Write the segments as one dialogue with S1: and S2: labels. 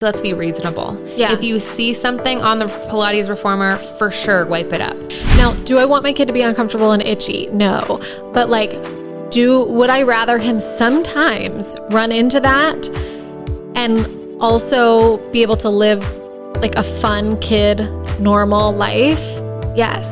S1: Let's be reasonable.
S2: Yeah.
S1: If you see something on the Pilates reformer, for sure, wipe it up.
S2: Now, do I want my kid to be uncomfortable and itchy? No. But like, would I rather him sometimes run into that and also be able to live like a fun kid, normal life? Yes.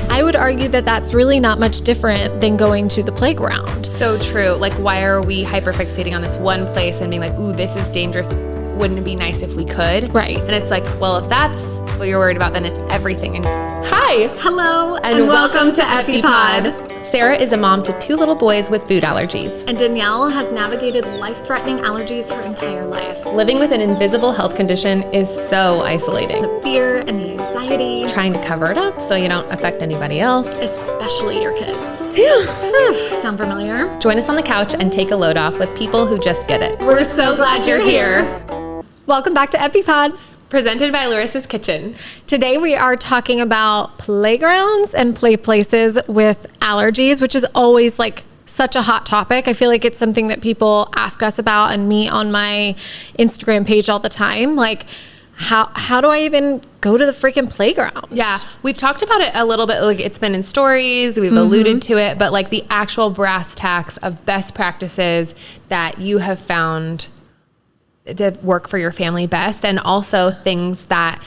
S2: I would argue that that's really not much different than going to the playground.
S1: So true. Like, why are we hyperfixating on this one place and being like, ooh, this is dangerous? Wouldn't it be nice if we could?
S2: Right.
S1: And it's like, well, if that's what you're worried about, then it's everything. And hi.
S2: Hello.
S1: And welcome to EpiPod. Sarah is a mom to 2 little boys with food allergies.
S2: And Danielle has navigated life-threatening allergies her entire life.
S1: Living with an invisible health condition is so isolating.
S2: The fear and the anxiety.
S1: Trying to cover it up so you don't affect anybody else.
S2: Especially your kids. Sound familiar?
S1: Join us on the couch and take a load off with people who just get it.
S2: We're so glad you're here. Welcome back to EpiPod.
S1: Presented by Larissa's Kitchen.
S2: Today we are talking about playgrounds and play places with allergies, which is always like such a hot topic. I feel like it's something that people ask us about and me on my Instagram page all the time. Like, how do I even go to the freaking playground?
S1: Yeah, we've talked about it a little bit. Like, it's been in stories, we've alluded to it, but like the actual brass tacks of best practices that you have found that work for your family best, and also things that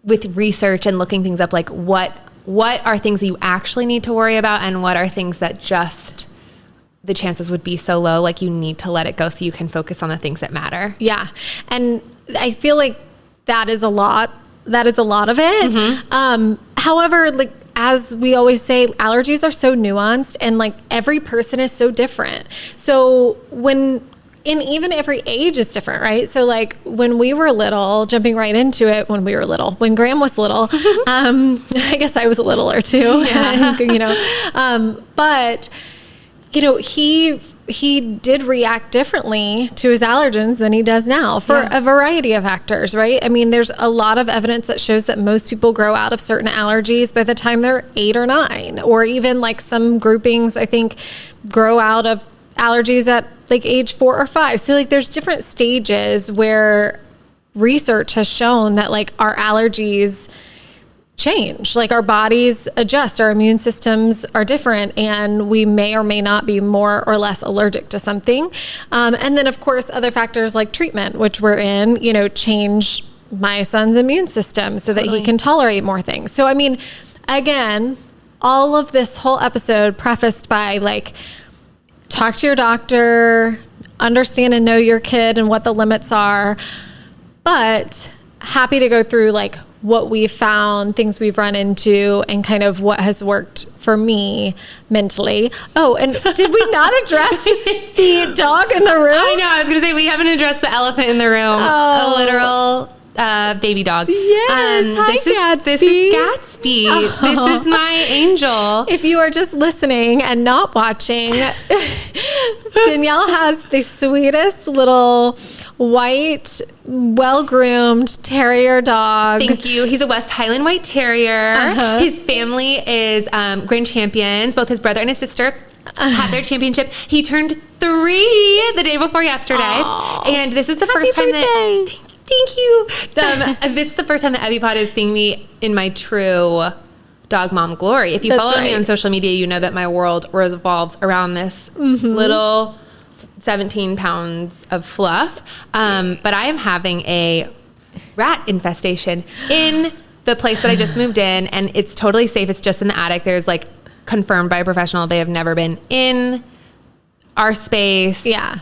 S1: with research and looking things up, like what are things that you actually need to worry about, and what are things that just the chances would be so low, like you need to let it go so you can focus on the things that matter.
S2: Yeah. And I feel like that is a lot of it. However, like, as we always say, allergies are so nuanced and like every person is so different. So and even every age is different, right? So like when we were little, jumping right into it, when Graham was little, I guess I was a littler too, but he did react differently to his allergens than he does now for a variety of factors, right? I mean, there's a lot of evidence that shows that most people grow out of certain allergies by the time they're 8 or 9, or even like some groupings, I think, grow out of allergies at like age 4 or 5. So like there's different stages where research has shown that like our allergies change, like our bodies adjust, our immune systems are different, and we may or may not be more or less allergic to something. And then of course other factors like treatment, which we're in, change my son's immune system so that he can tolerate more things. So I mean, again, all of this whole episode prefaced by like, talk to your doctor, understand and know your kid and what the limits are, but happy to go through like what we've found, things we've run into, and kind of what has worked for me mentally. Oh, and did we not address the dog in the room?
S1: I know, I was going to say, we haven't addressed the elephant in the room. A literal baby dog.
S2: Yes. Hi, Gatsby.
S1: This is Gatsby. Oh. This is my angel.
S2: If you are just listening and not watching, Danielle has the sweetest little white, well-groomed terrier dog.
S1: Thank you. He's a West Highland White Terrier. His family is grand champions. Both his brother and his sister had their championship. He turned 3 the day before yesterday. Aww. And this is the first time that... Thank you. This is the first time that EpiPod is seeing me in my true dog mom glory. If you follow me on social media, you know that my world revolves around this little 17 pounds of fluff. But I am having a rat infestation in the place that I just moved in, and it's totally safe. It's just in the attic. There's like confirmed by a professional. They have never been in our space.
S2: Yeah.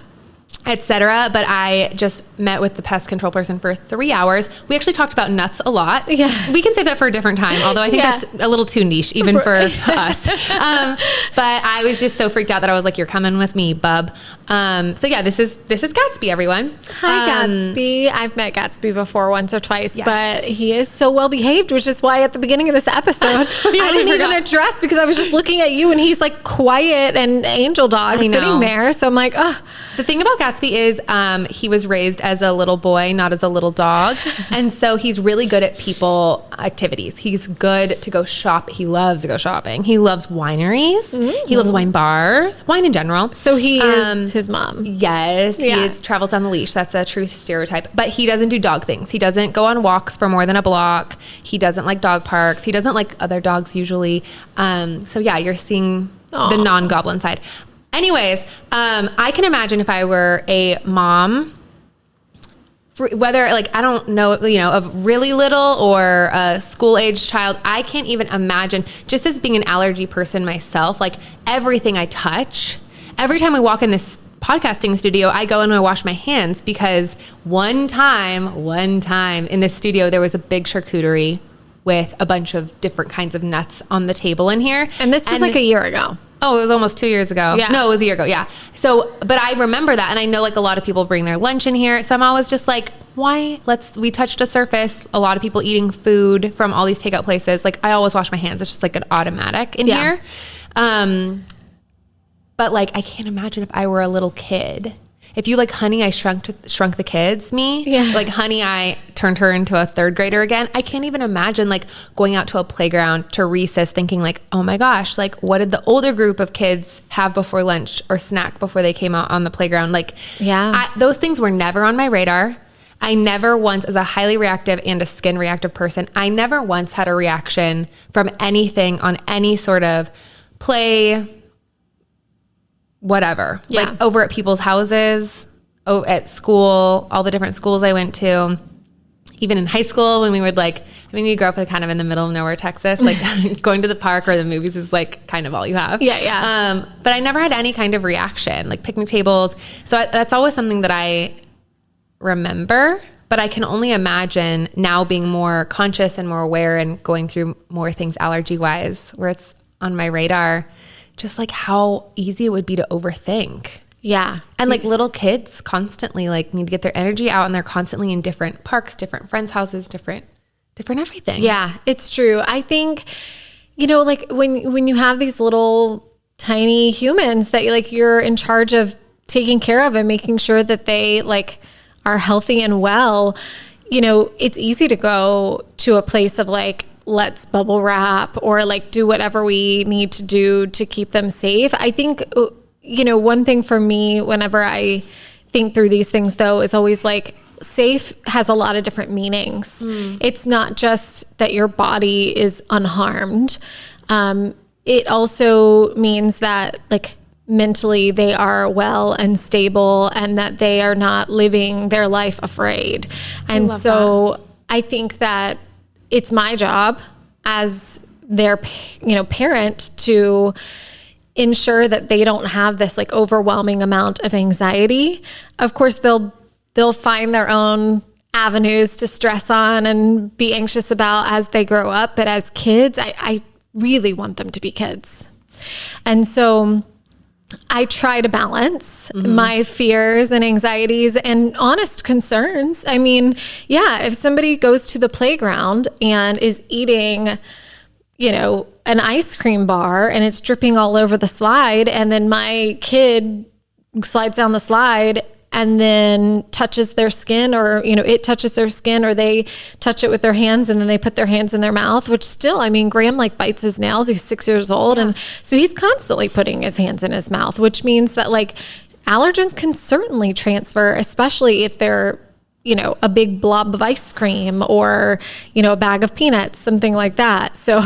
S1: Etc. But I just met with the pest control person for 3 hours. We actually talked about nuts a lot.
S2: Yeah.
S1: We can say that for a different time, although I think that's a little too niche even for us. But I was just so freaked out that I was like, you're coming with me, bub. So yeah, this is Gatsby, everyone.
S2: Hi, Gatsby. I've met Gatsby before once or twice, but he is so well behaved, which is why at the beginning of this episode, I didn't even address, because I was just looking at you and he's like quiet and angel dog sitting there. So I'm like, oh.
S1: The thing about Gatsby is he was raised as a little boy, not as a little dog. And so he's really good at people activities. He's good to go shop. He loves to go shopping. He loves wineries. Mm-hmm. He loves wine bars, wine in general.
S2: So he is his mom.
S1: Yes. He travels on the leash. That's a true stereotype. But he doesn't do dog things. He doesn't go on walks for more than a block. He doesn't like dog parks. He doesn't like other dogs usually. So yeah, you're seeing the non-goblin side. Anyways, I can imagine if I were a mom, whether like, I don't know, of really little or a school age child, I can't even imagine, just as being an allergy person myself, like everything I touch, every time I walk in this podcasting studio, I go and I wash my hands, because one time in this studio, there was a big charcuterie with a bunch of different kinds of nuts on the table in here.
S2: And this was like a year ago.
S1: Oh, it was almost 2 years ago.
S2: Yeah.
S1: No, it was a year ago. Yeah. So, but I remember that. And I know like a lot of people bring their lunch in here. So I'm always just like, why? We touched a surface. A lot of people eating food from all these takeout places. Like I always wash my hands. It's just like an automatic in here. But like, I can't imagine if I were a little kid. If you like Honey, I Shrunk the Kids, like Honey, I turned her into a third grader again. I can't even imagine like going out to a playground to recess thinking like, oh my gosh, like what did the older group of kids have before lunch or snack before they came out on the playground? Like, those things were never on my radar. I never once, as a highly reactive and a skin reactive person, I never once had a reaction from anything on any sort of play, whatever, like over at people's houses, at school, all the different schools I went to, even in high school when we would we grew up like kind of in the middle of nowhere, Texas, like going to the park or the movies is like kind of all you have. But I never had any kind of reaction, like picnic tables. So that's always something that I remember, but I can only imagine now being more conscious and more aware and going through more things allergy wise, where it's on my radar, just like how easy it would be to overthink.
S2: Yeah.
S1: And like little kids constantly like need to get their energy out, and they're constantly in different parks, different friends' houses, different everything.
S2: Yeah, it's true. I think, like when you have these little tiny humans that you're in charge of taking care of and making sure that they like are healthy and well, it's easy to go to a place of like, let's bubble wrap or like do whatever we need to do to keep them safe. I think, one thing for me whenever I think through these things though, is always like safe has a lot of different meanings. It's not just that your body is unharmed. It also means that like mentally they are well and stable and that they are not living their life afraid. And so I think that it's my job as their, parent to ensure that they don't have this like overwhelming amount of anxiety. Of course, they'll find their own avenues to stress on and be anxious about as they grow up. But as kids, I really want them to be kids. And so I try to balance my fears and anxieties and honest concerns. I mean, if somebody goes to the playground and is eating, an ice cream bar and it's dripping all over the slide, and then my kid slides down the slide and then touches their skin, or, it touches their skin, or they touch it with their hands and then they put their hands in their mouth, which still, Graham like bites his nails. He's 6 years old. And so he's constantly putting his hands in his mouth, which means that like allergens can certainly transfer, especially if they're, a big blob of ice cream or, a bag of peanuts, something like that. So,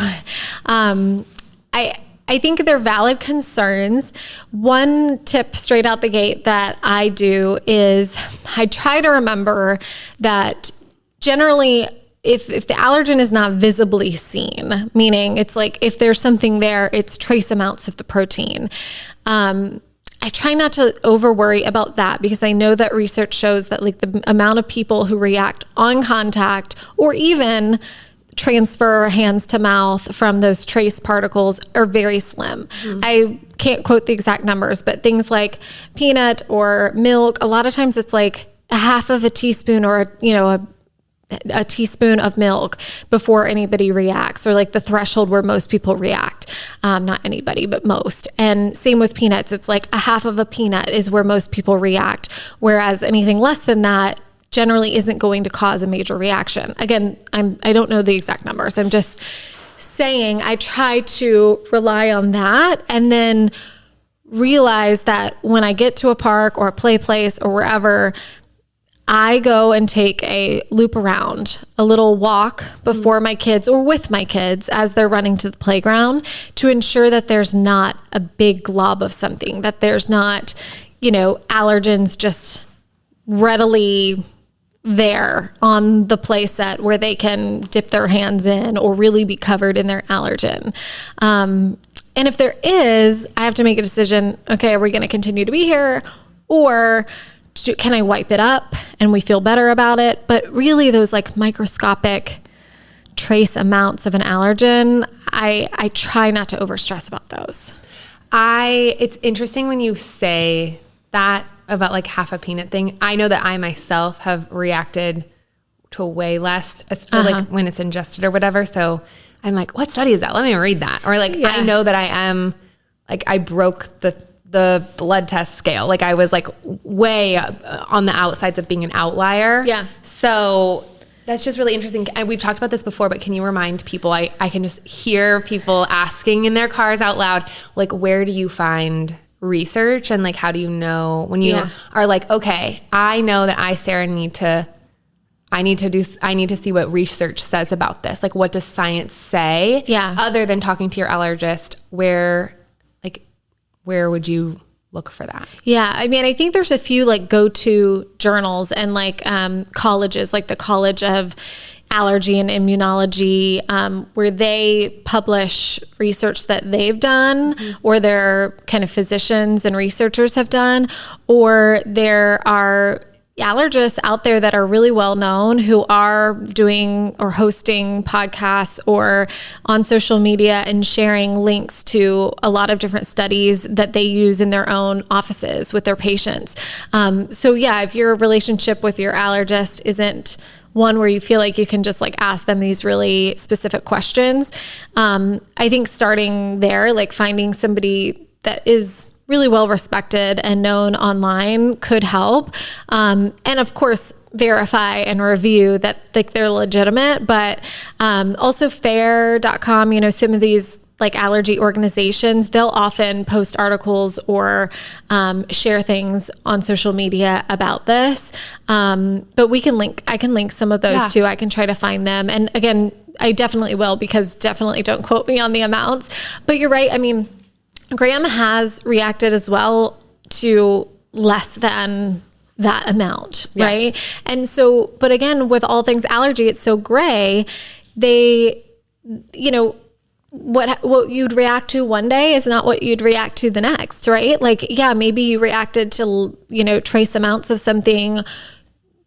S2: I think they're valid concerns. One tip straight out the gate that I do is I try to remember that generally if the allergen is not visibly seen, meaning it's like if there's something there, it's trace amounts of the protein. I try not to over worry about that, because I know that research shows that like the amount of people who react on contact or even transfer hands to mouth from those trace particles are very slim. I can't quote the exact numbers, but things like peanut or milk, a lot of times it's like a half of a teaspoon or a a teaspoon of milk before anybody reacts, or like the threshold where most people react. Not anybody, but most. And same with peanuts. It's like a half of a peanut is where most people react. Whereas anything less than that generally isn't going to cause a major reaction. Again, I don't know the exact numbers. I'm just saying I try to rely on that and then realize that when I get to a park or a play place or wherever, I go and take a loop around, a little walk before my kids or with my kids as they're running to the playground to ensure that there's not a big glob of something, that there's not, allergens just readily there on the play set where they can dip their hands in or really be covered in their allergen. And if there is, I have to make a decision. Okay, are we going to continue to be here, or can I wipe it up and we feel better about it? But really those like microscopic trace amounts of an allergen, I try not to overstress about those.
S1: It's interesting when you say that about like half a peanut thing. I know that I myself have reacted to way less, like when it's ingested or whatever. So I'm like, what study is that? Let me read that. Or like, I know that I am like, I broke the blood test scale. Like I was like way on the outsides of being an outlier.
S2: Yeah.
S1: So that's just really interesting. And we've talked about this before, but can you remind people, I can just hear people asking in their cars out loud, like, where do you find research? And like, how do you know when you are like, okay, I know that Sarah, I need to see what research says about this. Like, what does science say?
S2: Yeah.
S1: Other than talking to your allergist, where would you look for that?
S2: Yeah. I mean, I think there's a few like go-to journals and like colleges, like the College of Allergy and Immunology, where they publish research that they've done or their kind of physicians and researchers have done, or there are allergists out there that are really well known who are doing or hosting podcasts or on social media and sharing links to a lot of different studies that they use in their own offices with their patients. So yeah, if your relationship with your allergist isn't one where you feel like you can just like ask them these really specific questions, I think starting there, like finding somebody that is really well respected and known online could help. And of course, verify and review that like they're legitimate, but also fair.com, some of these like allergy organizations, they'll often post articles or share things on social media about this. But I can link some of those too. I can try to find them. And again, I definitely will, because definitely don't quote me on the amounts, but you're right. I mean, Graham has reacted as well to less than that amount, right? And so, but again, with all things allergy, it's so gray. They, what you'd react to one day is not what you'd react to the next, right? Like, yeah, maybe you reacted to, trace amounts of something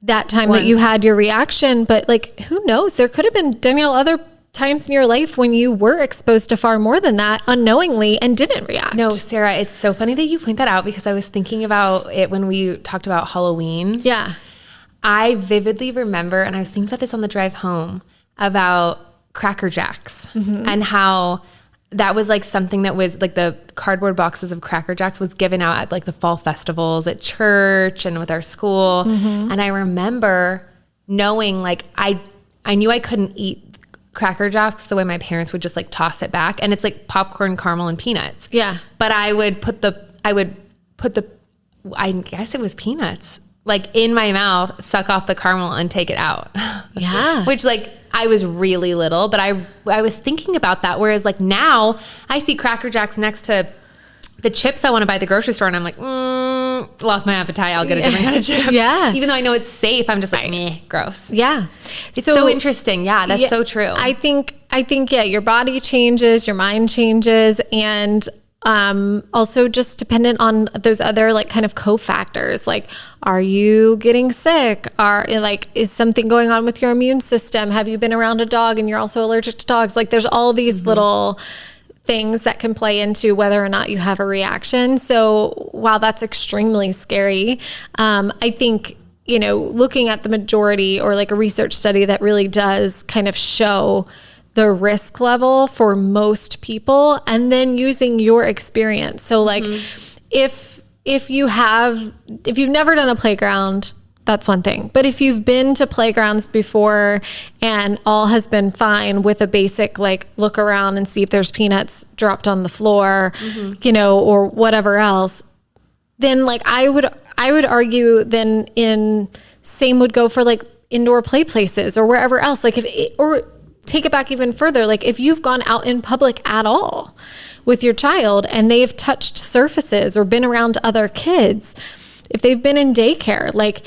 S2: that time that you had your reaction, but like, who knows? There could have been, Danielle, other times in your life when you were exposed to far more than that unknowingly and didn't react.
S1: No, Sarah, it's so funny that you point that out, because I was thinking about it when we talked about Halloween.
S2: Yeah.
S1: I vividly remember, and I was thinking about this on the drive home, about Cracker Jacks and how that was like something that was like the cardboard boxes of Cracker Jacks was given out at like the fall festivals at church and with our school. And I remember knowing like, I knew I couldn't eat Cracker Jacks the way my parents would just like toss it back, and it's like popcorn, caramel, and peanuts.
S2: Yeah.
S1: But I would put the I guess it was peanuts, like in my mouth, suck off the caramel and take it out.
S2: Yeah.
S1: Which like, I was really little, but I was thinking about that. Whereas like now I see Cracker Jacks next to the chips I want to buy at the grocery store, and I'm like, lost my appetite. I'll get a different kind of chip.
S2: Yeah.
S1: Even though I know it's safe, I'm just like, meh, gross.
S2: Yeah.
S1: It's so interesting. Yeah, that's so true.
S2: I think, yeah, your body changes, your mind changes, and also just dependent on those other like kind of cofactors. Like, are you getting sick? Is something going on with your immune system? Have you been around a dog and you're also allergic to dogs? Like, there's all these little things that can play into whether or not you have a reaction. So while that's extremely scary, I think, looking at the majority or like a research study that really does kind of show the risk level for most people, and then using your experience. So like if you've never done a playground, that's one thing. But if you've been to playgrounds before and all has been fine with a basic, like, look around and see if there's peanuts dropped on the floor, or whatever else, then like I would argue then same would go for like indoor play places or wherever else. Like or take it back even further. Like if you've gone out in public at all with your child and they've touched surfaces or been around other kids, if they've been in daycare, like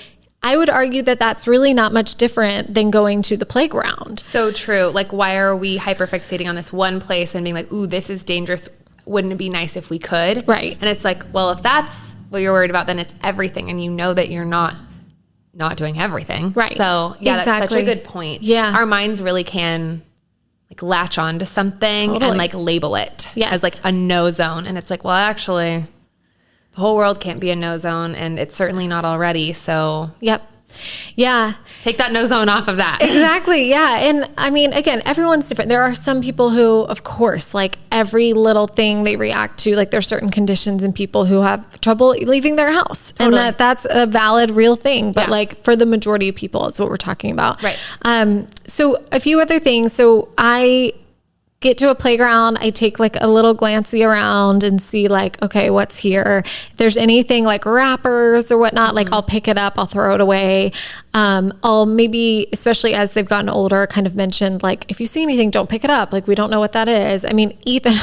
S2: I would argue that that's really not much different than going to the playground.
S1: So true. Like, why are we hyperfixating on this one place and being like, ooh, this is dangerous. Wouldn't it be nice if we could?
S2: Right.
S1: And it's like, well, if that's what you're worried about, then it's everything. And you know that you're not doing everything.
S2: Right.
S1: So yeah,
S2: exactly.
S1: That's such a good point.
S2: Yeah.
S1: Our minds really can like latch on to something and like label it as like a no zone. And it's like, well, actually the whole world can't be a no zone, and it's certainly not already. So
S2: yep. Yeah.
S1: Take that no zone off of that.
S2: Exactly. Yeah. And I mean, again, everyone's different. There are some people who, of course, like every little thing they react to, like there's certain conditions and people who have trouble leaving their house. Totally. And that's a valid, real thing. But like for the majority of people, it's what we're talking about.
S1: Right.
S2: So a few other things. So I get to a playground, I take like a little glancey around and see like, okay, what's here? If there's anything like wrappers or whatnot, like I'll pick it up, I'll throw it away. I'll maybe, especially as they've gotten older, kind of mentioned like, if you see anything, don't pick it up. Like we don't know what that is. I mean, Ethan,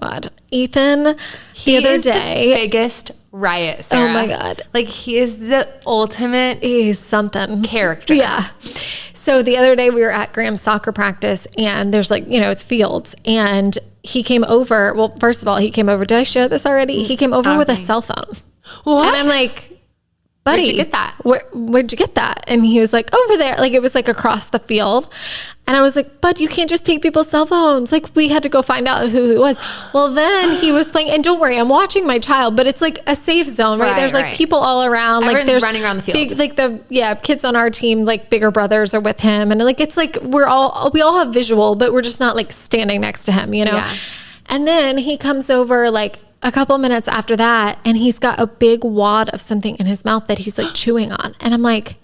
S2: the other day.
S1: The biggest riot, Sarah.
S2: Oh my God.
S1: Like he is the ultimate.
S2: He's something.
S1: Character.
S2: Yeah. So the other day we were at Graham's soccer practice and there's like, it's fields, and he came over. Well, first of all, he came over. Did I share this already? He came over with a cell phone.
S1: What?
S2: And I'm like, buddy,
S1: where'd you get that?
S2: Where'd you get that? And he was like, over there. Like it was like across the field. And I was like, bud, you can't just take people's cell phones. Like we had to go find out who it was. Well, then he was playing, and don't worry, I'm watching my child, but it's like a safe zone, right? There's like people all around.
S1: Everyone's
S2: like there's
S1: running around the field.
S2: Like kids on our team, like bigger brothers are with him. And like, it's like, we all have visual, but we're just not like standing next to him, Yeah. And then he comes over like a couple minutes after that, and he's got a big wad of something in his mouth that he's like chewing on. And I'm like,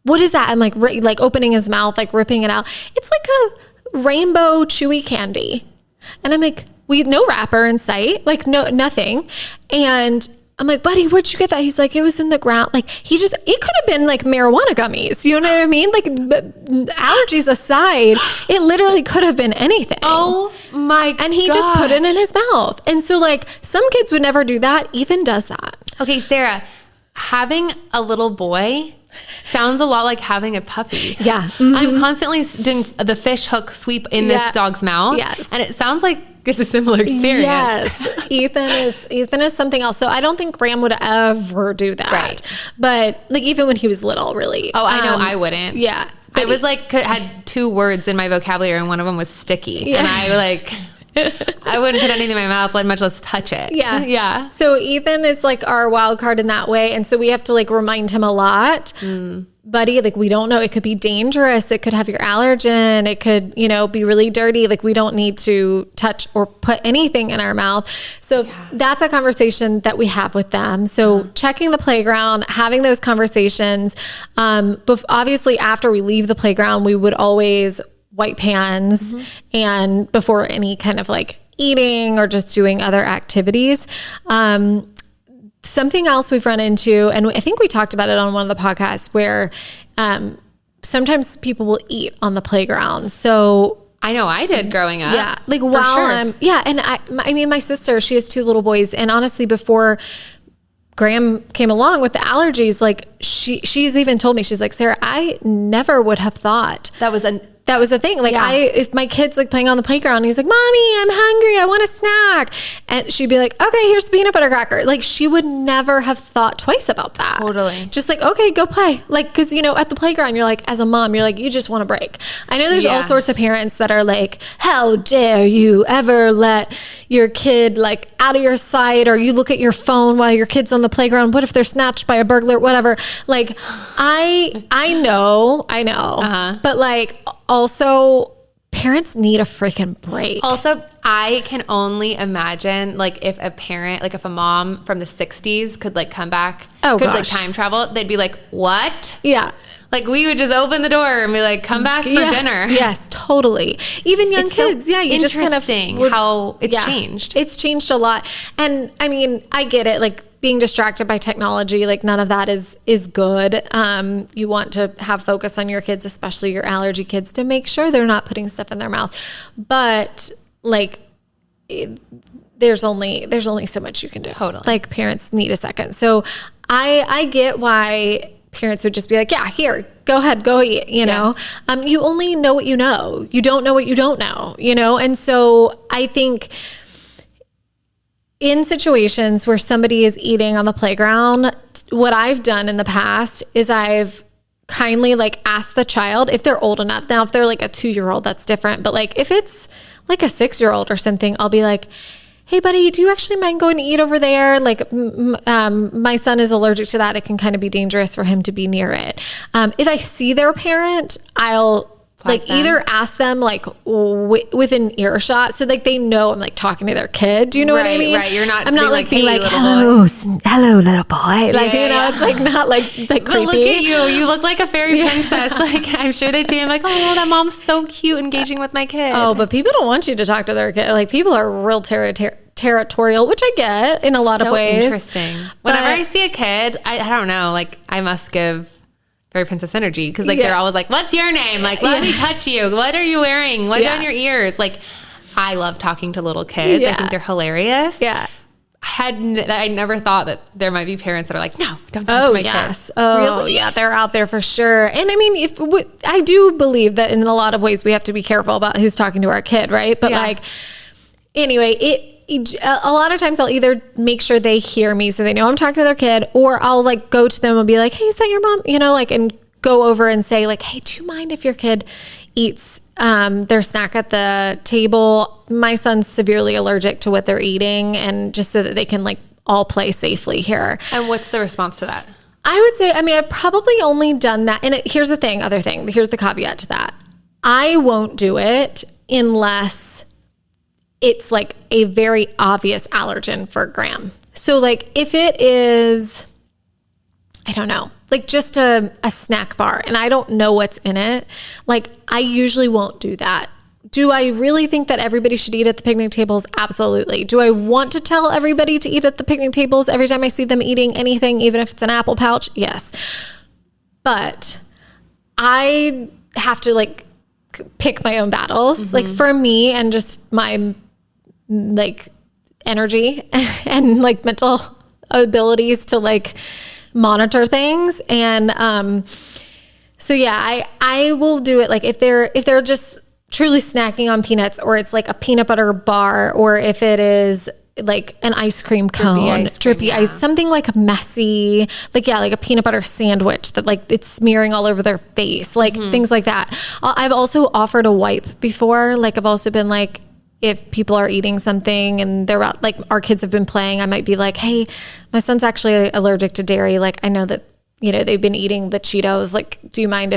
S2: what is that? I'm like, opening his mouth, like ripping it out. It's like a rainbow chewy candy. And I'm like, no wrapper in sight, like nothing. And I'm like, buddy, where'd you get that? He's like, it was in the ground. Like it could have been like marijuana gummies. You know what I mean? Like allergies aside, it literally could have been anything.
S1: Oh my God.
S2: And he just put it in his mouth. And so like some kids would never do that. Ethan does that.
S1: Okay, Sarah, having a little boy sounds a lot like having a puppy.
S2: Yeah.
S1: Mm-hmm. I'm constantly doing the fish hook sweep in this dog's mouth.
S2: Yes.
S1: And it sounds like it's a similar experience.
S2: Yes. Ethan is something else. So I don't think Graham would ever do that.
S1: Right.
S2: But like even when he was little, really.
S1: Oh, I know I wouldn't.
S2: Yeah.
S1: I was like, had 2 words in my vocabulary and one of them was sticky. Yeah. And I wouldn't put anything in my mouth, much less touch it.
S2: Yeah.
S1: Yeah.
S2: So Ethan is like our wild card in that way. And so we have to like remind him a lot. Buddy, like we don't know. It could be dangerous. It could have your allergen. It could, be really dirty. Like we don't need to touch or put anything in our mouth. So that's a conversation that we have with them. So checking the playground, having those conversations. Obviously after we leave the playground, we would always wipe hands and before any kind of like eating or just doing other activities. Something else we've run into, and I think we talked about it on one of the podcasts, where sometimes people will eat on the playground. So
S1: I know I did growing up.
S2: Yeah. Like while and I mean, my sister, she has 2 little boys, and honestly, before Graham came along with the allergies, like she's even told me, she's like, Sarah, I never would have thought
S1: that was
S2: that was the thing. Like if my kid's like playing on the playground, and he's like, Mommy, I'm hungry. I want a snack. And she'd be like, okay, here's the peanut butter cracker. Like she would never have thought twice about that.
S1: Totally.
S2: Just like, okay, go play. Like, cause you know, at the playground, you're like, as a mom, you're like, you just want to break. I know there's all sorts of parents that are like, how dare you ever let your kid like out of your sight, or you look at your phone while your kid's on the playground. What if they're snatched by a burglar, whatever. Like I know, but like also parents need a freaking break.
S1: Also, I can only imagine like if a parent, like if a mom from the 60s could like come back, like time travel, they'd be like, what?
S2: Yeah.
S1: Like we would just open the door and be like, come back for dinner.
S2: Yes, totally. Even young kids.
S1: So
S2: you just kind of
S1: how it's changed.
S2: It's changed a lot. And I mean, I get it. Like being distracted by technology, like none of that is good. You want to have focus on your kids, especially your allergy kids, to make sure they're not putting stuff in their mouth. But like there's only so much you can do.
S1: Totally.
S2: Like parents need a second. So I get why parents would just be like, yeah, here, go ahead, go eat, you know? You only know what you know. You don't know what you don't know, you know? And so I think in situations where somebody is eating on the playground, what I've done in the past is I've kindly like asked the child if they're old enough. Now, if they're like a 2-year-old, that's different. But like if it's like a 6-year-old or something, I'll be like, hey buddy, do you actually mind going to eat over there? Like my son is allergic to that. It can kind of be dangerous for him to be near it. If I see their parent, I'll either ask them like within earshot. So like they know I'm like talking to their kid. Do you know what I mean?
S1: Right.
S2: I'm not like being like, hello little boy. Like, it's like not like creepy.
S1: But look at you. You look like a fairy princess. Like I'm sure they'd see him like, oh, that mom's so cute engaging with my kid.
S2: Oh, but people don't want you to talk to their kid. Like people are real territorial, which I get in a lot of ways.
S1: Interesting. Whenever I see a kid, I don't know, like I must give fairy princess energy because like they're always like, what's your name? Like, let me touch you. What are you wearing? What's on your ears? Like, I love talking to little kids. I think they're hilarious.
S2: Yeah.
S1: I never thought that there might be parents that are like, no, don't talk to my kids.
S2: Oh,
S1: really?
S2: Yeah, they're out there for sure. And I mean, I do believe that in a lot of ways we have to be careful about who's talking to our kid, right? But like, anyway, a lot of times I'll either make sure they hear me so they know I'm talking to their kid, or I'll like go to them and be like, hey, is that your mom? You know, like, and go over and say like, hey, do you mind if your kid eats their snack at the table? My son's severely allergic to what they're eating, and just so that they can like all play safely here.
S1: And what's the response to that?
S2: I would say, I mean, I've probably only done that. And here's the caveat to that. I won't do it unless it's like a very obvious allergen for Graham. So like if it is, I don't know, like just a snack bar and I don't know what's in it, like I usually won't do that. Do I really think that everybody should eat at the picnic tables? Absolutely. Do I want to tell everybody to eat at the picnic tables every time I see them eating anything, even if it's an apple pouch? Yes. But I have to like pick my own battles. Mm-hmm. Like for me and just my like energy and like mental abilities to like monitor things. And so yeah, I will do it like if they're just truly snacking on peanuts, or it's like a peanut butter bar, or if it is like an ice cream cone, drippy ice, something like messy, like like a peanut butter sandwich that like it's smearing all over their face, like things like that. I've also offered a wipe before. Like I've also been like, if people are eating something and they're out, like our kids have been playing, I might be like, hey, my son's actually allergic to dairy. Like I know that, you know, they've been eating the Cheetos. Like, do you mind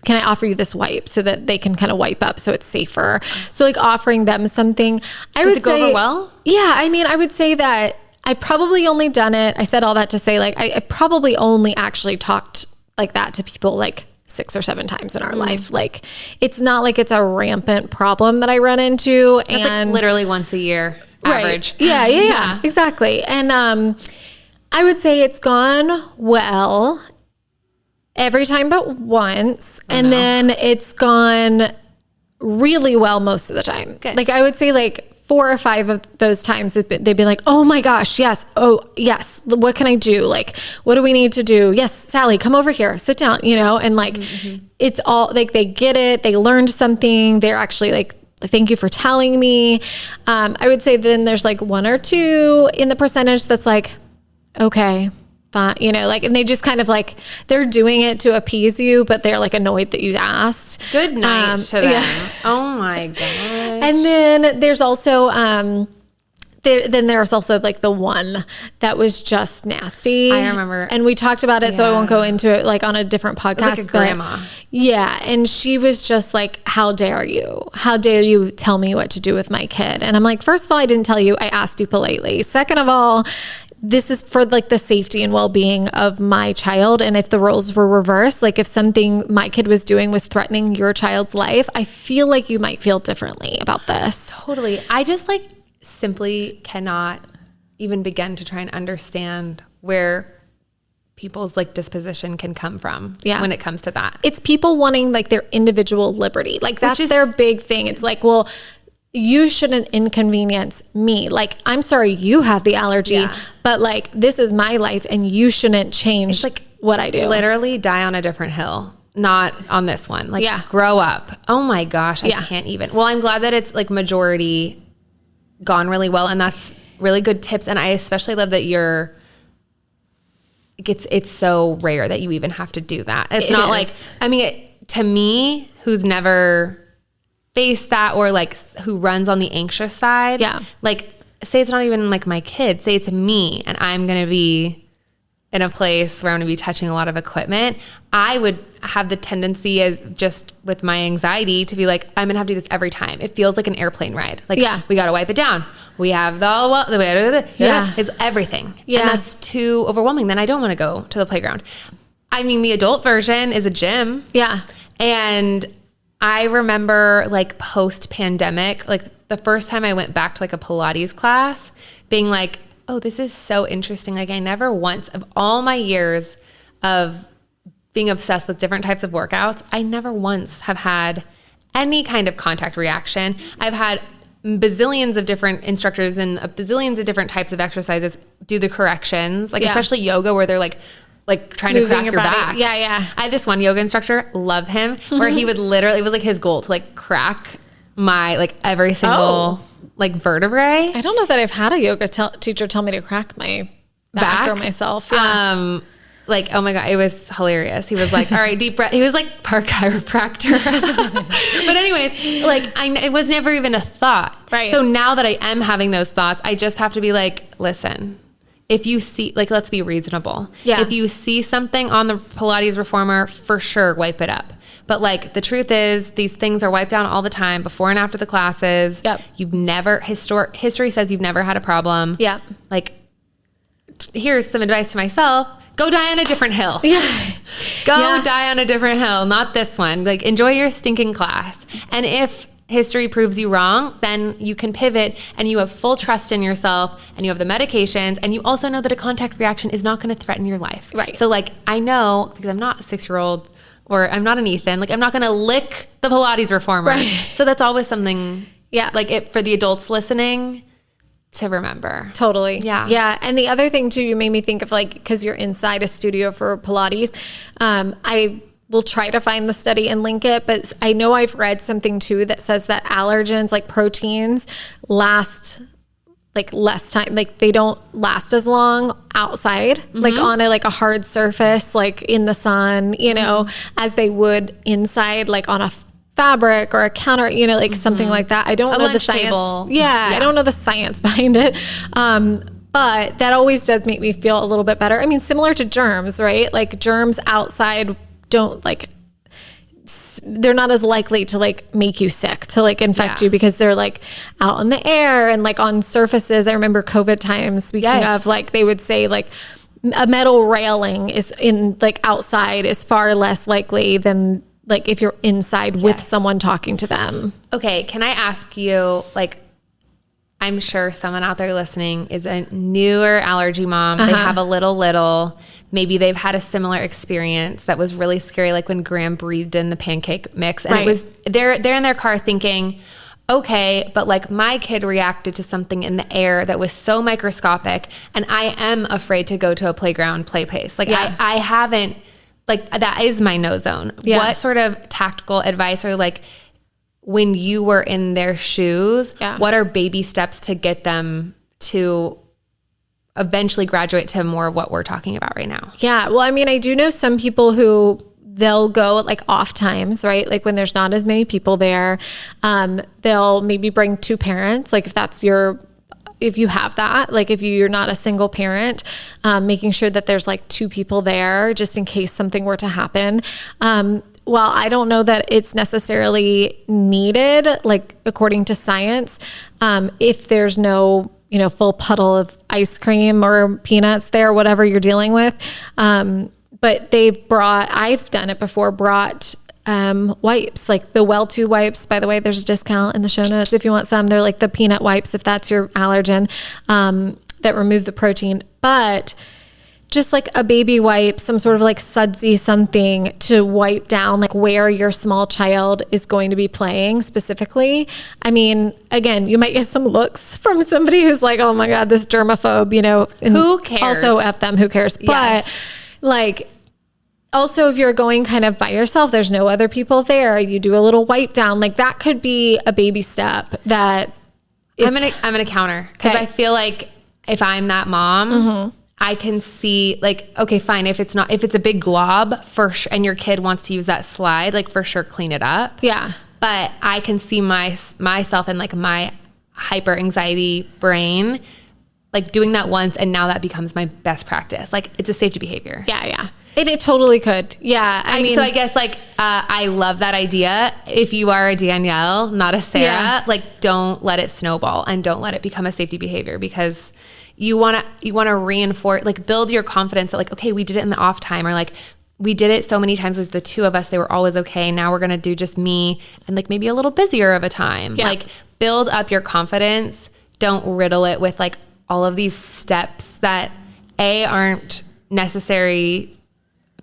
S2: can I offer you this wipe so that they can kind of wipe up so it's safer? So like offering them something.
S1: Does it go over well?
S2: Yeah. I mean, I would say that I've probably only done it. I said all that to say like, I probably only actually talked like that to people like 6 or 7 times in our life. Like it's not like it's a rampant problem that I run into.
S1: It's like literally once a year average.
S2: Right. Yeah, exactly. And I would say it's gone well every time but once. Then it's gone really well most of the time.
S1: Good.
S2: Like I would say like 4 or 5 of those times they'd be like, oh my gosh, yes. Oh yes. What can I do? Like, what do we need to do? Yes, Sally, come over here, sit down, and like, it's all like, they get it. They learned something. They're actually like, thank you for telling me. I would say then there's like 1 or 2 in the percentage that's like, okay, fine, and they just kind of like, they're doing it to appease you, but they're like annoyed that you asked.
S1: Good night to them. Yeah. Oh my gosh.
S2: And then there's also, then there's also like the one that was just nasty.
S1: I remember.
S2: And we talked about it, so I won't go into it like on a different podcast.
S1: It was like a grandma.
S2: Yeah. And she was just like, how dare you? How dare you tell me what to do with my kid? And I'm like, first of all, I didn't tell you. I asked you politely. Second of all, this is for like the safety and well-being of my child. And if the roles were reversed, like if something my kid was doing was threatening your child's life, I feel like you might feel differently about this.
S1: Totally. I just like simply cannot even begin to try and understand where people's like disposition can come from when it comes to that.
S2: It's people wanting like their individual liberty. Like that's their big thing. It's like, well, you shouldn't inconvenience me. Like, I'm sorry you have the allergy, but like, this is my life and you shouldn't change like what I do.
S1: Literally die on a different hill, not on this one. Like grow up. Oh my gosh. I can't even. Well, I'm glad that it's like majority gone really well. And that's really good tips. And I especially love that it's so rare that you even have to do that. It's not like, I mean, to me, who's never face that or like who runs on the anxious side. Yeah. Like say it's not even like my kid, say it's me and I'm going to be in a place where I'm going to be touching a lot of equipment. I would have the tendency as just with my anxiety to be like, I'm going to have to do this every time. It feels like an airplane ride. Like we got to wipe it down. We have it's everything. Yeah. And that's too overwhelming. Then I don't want to go to the playground. I mean, the adult version is a gym.
S2: Yeah.
S1: And I remember like post-pandemic, like the first time I went back to like a Pilates class being like, oh, this is so interesting. Like I never once of all my years of being obsessed with different types of workouts, I never once have had any kind of contact reaction. I've had bazillions of different instructors and bazillions of different types of exercises do the corrections, like especially yoga where they're like trying to crack your back.
S2: Yeah, yeah.
S1: I have this one yoga instructor, love him, where he would literally, it was like his goal to like crack my like every single like vertebrae.
S2: I don't know that I've had a yoga teacher tell me to crack my back or myself. Yeah.
S1: Like, oh my God, it was hilarious. He was like, all right, deep breath. He was like part chiropractor. But anyways, like it was never even a thought.
S2: Right.
S1: So now that I am having those thoughts, I just have to be like, listen, if you see, like, let's be reasonable. Yeah. If you see something on the Pilates reformer, for sure, wipe it up. But like, the truth is these things are wiped down all the time before and after the classes.
S2: Yep.
S1: You've never, history says you've never had a problem.
S2: Yeah.
S1: Like, here's some advice to myself. Go die on a different hill.
S2: Yeah.
S1: Go die on a different hill, not this one. Like, enjoy your stinking class. And if history proves you wrong, then you can pivot and you have full trust in yourself and you have the medications and you also know that a contact reaction is not going to threaten your life.
S2: Right.
S1: So like, I know because I'm not a 6-year-old or I'm not an Ethan, like I'm not going to lick the Pilates reformer.
S2: Right.
S1: So that's always something like for the adults listening to remember.
S2: Totally.
S1: Yeah.
S2: Yeah. And the other thing too, you made me think of like, cause you're inside a studio for Pilates. I will try to find the study and link it, but I know I've read something too that says that allergens, like proteins, last like less time, like they don't last as long outside, like on a hard surface, like in the sun, you know, as they would inside, like on a fabric or a counter, you know, like something like that. I don't know the science. I don't know the science behind it. But that always does make me feel a little bit better. I mean, similar to germs, right? Like germs outside don't like, they're not as likely to like make you sick, to like infect you because they're like out in the air and like on surfaces. I remember COVID times, speaking of, like they would say like a metal railing is in like outside is far less likely than like if you're inside with someone talking to them.
S1: Okay. Can I ask you, like, I'm sure someone out there listening is a newer allergy mom. They have a little, maybe they've had a similar experience that was really scary. Like when Graham breathed in the pancake mix and it was, they're in their car thinking, okay, but like my kid reacted to something in the air that was so microscopic, and I am afraid to go to a playground play place. Like I haven't, like that is my no zone. Yeah. What sort of tactical advice, or like when you were in their shoes, what are baby steps to get them to eventually graduate to more of what we're talking about right now?
S2: Yeah. Well, I mean, I do know some people who they'll go at like off times, right? Like when there's not as many people there, they'll maybe bring 2 parents. Like if you have that, like if you're not a single parent, making sure that there's like 2 people there just in case something were to happen. Well, I don't know that it's necessarily needed, like according to science, if there's no, full puddle of ice cream or peanuts there, whatever you're dealing with. But I've done it before, brought wipes, like the Well2 wipes. By the way, there's a discount in the show notes if you want some. They're like the peanut wipes if that's your allergen, that remove the protein. But just like a baby wipe, some sort of like sudsy something to wipe down like where your small child is going to be playing specifically. I mean, again, you might get some looks from somebody who's like, oh my God, this germaphobe, and
S1: who cares?
S2: Also F them, who cares? Yes. But like, also, if you're going kind of by yourself, there's no other people there, you do a little wipe down, like that could be a baby step that is...
S1: I'm gonna counter, because I feel like if I'm that mom, I can see like, okay, fine. If it's a big glob for sure, and your kid wants to use that slide, like for sure, clean it up.
S2: Yeah.
S1: But I can see myself and like my hyper anxiety brain, like doing that once, and now that becomes my best practice. Like it's a safety behavior.
S2: Yeah. Yeah. It totally could. Yeah. I mean,
S1: so I guess like, I love that idea. If you are a Danielle, not a Sarah, like don't let it snowball and don't let it become a safety behavior, because you want to reinforce, like build your confidence that like, okay, we did it in the off time, or like we did it so many times with the 2 of us, they were always okay. Now we're going to do just me and like maybe a little busier of a time. Yeah. Like build up your confidence. Don't riddle it with like all of these steps that aren't necessary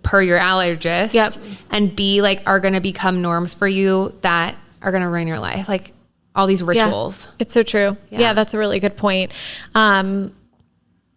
S1: per your allergist, and B, like are going to become norms for you that are going to ruin your life. Like all these rituals.
S2: Yeah, it's so true. Yeah, that's a really good point.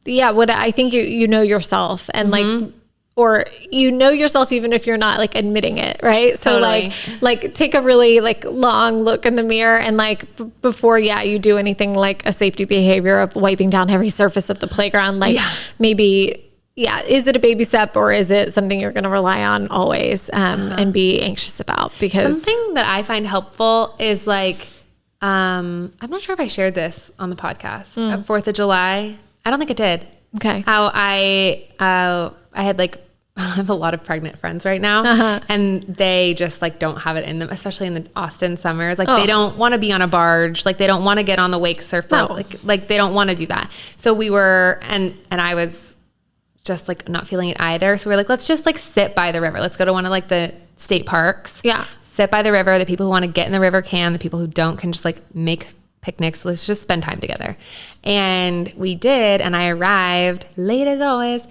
S2: What I think you know yourself, and like, or yourself even if you're not like admitting it, right? So totally. like take a really like long look in the mirror, and like before you do anything like a safety behavior of wiping down every surface at the playground, like maybe is it a baby step, or is it something you're going to rely on always, and be anxious about? Because
S1: something that I find helpful is like, I'm not sure if I shared this on the podcast, 4th of July. I don't think it did.
S2: Okay.
S1: How I had like, I have a lot of pregnant friends right now, and they just like don't have it in them, especially in the Austin summers. Like they don't want to be on a barge. Like they don't want to get on the wake surf. No. Like they don't want to do that. So we were, and I was just like not feeling it either. So we're like, let's just like sit by the river. Let's go to one of like the state parks. Yeah. Sit by the river. The people who want to get in the river can. The people who don't can just like make picnics. Let's just spend time together. And we did. And I arrived late as always.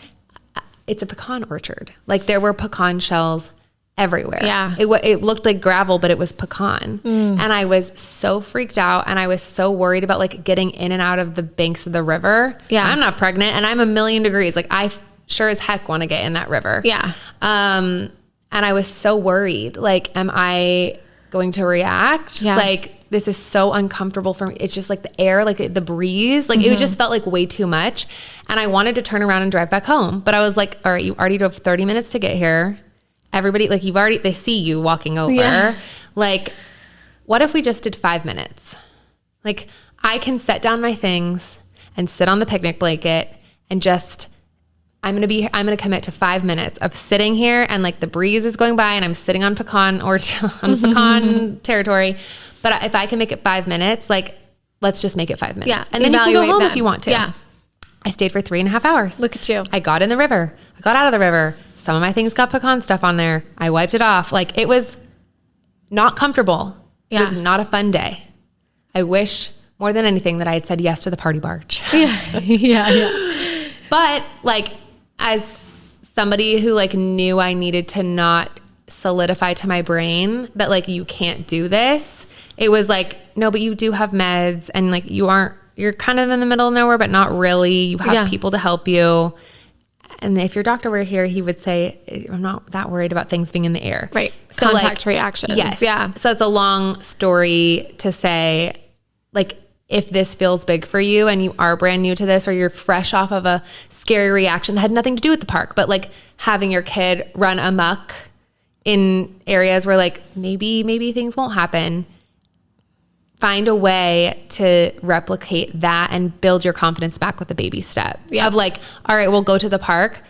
S1: It's a pecan orchard. Like there were pecan shells everywhere. Yeah. It looked like gravel, but it was pecan. And I was so freaked out, and I was so worried about like getting in and out of the banks of the river. Yeah. I'm not pregnant, and I'm 1,000,000 degrees. Like I sure as heck want to get in that river. Yeah. And I was so worried. Like, am I going to react? Yeah. Like this is so uncomfortable for me. It's just like the air, like the breeze, like it just felt like way too much. And I wanted to turn around and drive back home, but I was like, all right, you already drove 30 minutes to get here. Everybody, like they see you walking over. Yeah. Like, what if we just did 5 minutes? Like I can set down my things and sit on the picnic blanket and just, I'm going to commit to 5 minutes of sitting here, and like the breeze is going by and I'm sitting on pecan territory. But if I can make it 5 minutes, like let's just make it 5 minutes. Yeah. And then you can go home if you want to. Yeah. I stayed for 3.5 hours.
S2: Look at you.
S1: I got in the river. I got out of the river. Some of my things got pecan stuff on there. I wiped it off. Like it was not comfortable. It was not a fun day. I wish more than anything that I had said yes to the party barge. Yeah. But like, as somebody who like knew I needed to not solidify to my brain that like, you can't do this, it was like, no, but you do have meds, and like you're kind of in the middle of nowhere, but not really. You have people to help you. And if your doctor were here, he would say, I'm not that worried about things being in the air.
S2: Right. So contact reactions.
S1: Yes.
S2: Yeah.
S1: So it's a long story to say, like, if this feels big for you and you are brand new to this, or you're fresh off of a scary reaction that had nothing to do with the park, but like having your kid run amok in areas where like maybe things won't happen, find a way to replicate that and build your confidence back with a baby step of like, all right, we'll go to the park.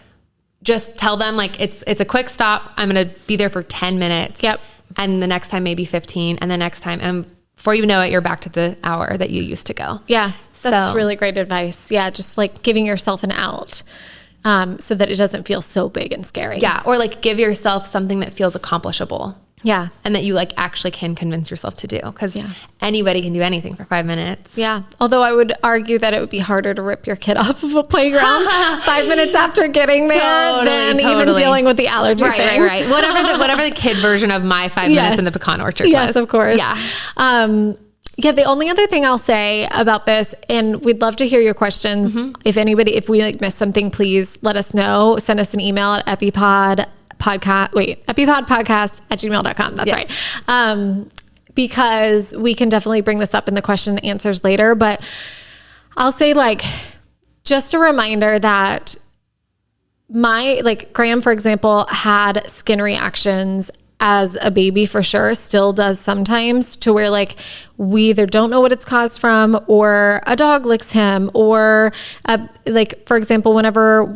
S1: Just tell them like, it's a quick stop. I'm going to be there for 10 minutes.
S2: Yep.
S1: And the next time, maybe 15. And the next time, and before you know it, you're back to the hour that you used to go.
S2: Yeah. That's really great advice. Yeah. Just like giving yourself an out, so that it doesn't feel so big and scary.
S1: Yeah. Or like give yourself something that feels accomplishable.
S2: Yeah.
S1: And that you like actually can convince yourself to do, because anybody can do anything for 5 minutes.
S2: Yeah. Although I would argue that it would be harder to rip your kid off of a playground 5 minutes after getting there than even dealing with the allergy things.
S1: Right. Whatever the kid version of my 5 minutes in the pecan orchard was.
S2: Yes, of course.
S1: Yeah.
S2: The only other thing I'll say about this, and we'd love to hear your questions. If we like missed something, please let us know. Send us an email at epipodpodcast@gmail.com. That's right. Because we can definitely bring this up in the question and answers later, but I'll say like, just a reminder that Graham, for example, had skin reactions as a baby, for sure, still does sometimes, to where like we either don't know what it's caused from, or a dog licks him, or like, for example, whenever